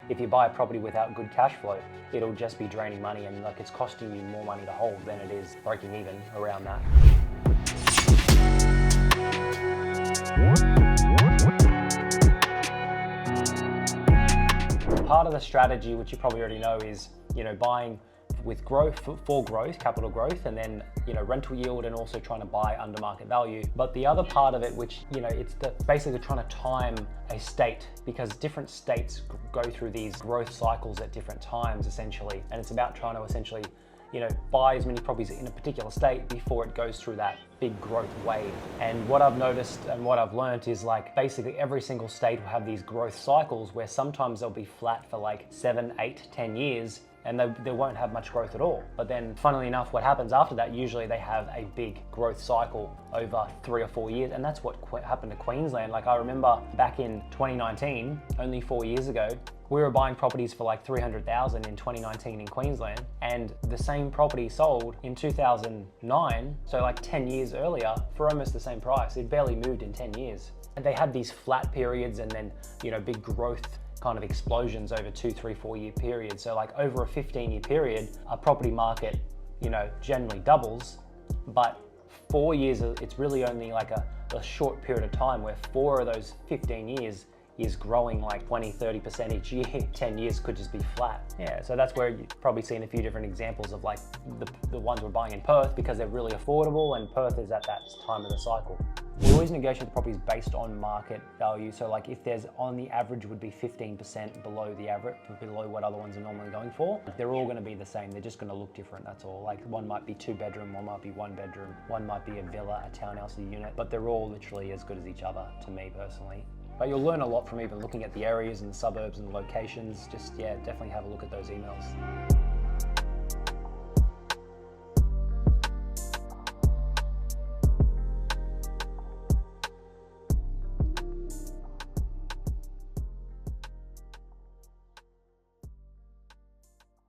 If you buy a property without good cash flow, it'll just be draining money, and like it's costing you more money to hold than it is breaking even around that. Part of the strategy, which you probably already know, is buying with growth, for growth, capital growth, and then rental yield, and also trying to buy under market value. But the other part of it, which it's basically trying to time a state, because different states go through these growth cycles at different times essentially, and it's about trying to essentially buy as many properties in a particular state before it goes through that big growth wave. And what I've noticed and what I've learned is like basically every single state will have these growth cycles where sometimes they'll be flat for like 7, 8, 10 years, and they won't have much growth at all. But then funnily enough, what happens after that, usually they have a big growth cycle over 3 or 4 years. And that's what happened to Queensland. Like I remember back in 2019, only 4 years ago, we were buying properties for like 300,000 in 2019 in Queensland, and the same property sold in 2009, so like 10 years earlier, for almost the same price. It barely moved in 10 years. And they had these flat periods and then, big growth kind of explosions over 2, 3, 4 year periods. So like over a 15-year period, a property market, generally doubles, but 4 years, it's really only like a short period of time where 4 of those 15 years is growing like 20, 30% each year. 10 years could just be flat. Yeah, so that's where you've probably seen a few different examples of like the ones we're buying in Perth, because they're really affordable, and Perth is at that time of the cycle. We always negotiate the properties based on market value. So like if there's on the average would be 15% below the average, below what other ones are normally going for. They're all gonna be the same. They're just gonna look different, that's all. Like one might be 2 bedroom, one might be 1 bedroom, one might be a villa, a townhouse, a unit, but they're all literally as good as each other to me personally. But you'll learn a lot from even looking at the areas and the suburbs and the locations. Just, yeah, definitely have a look at those emails.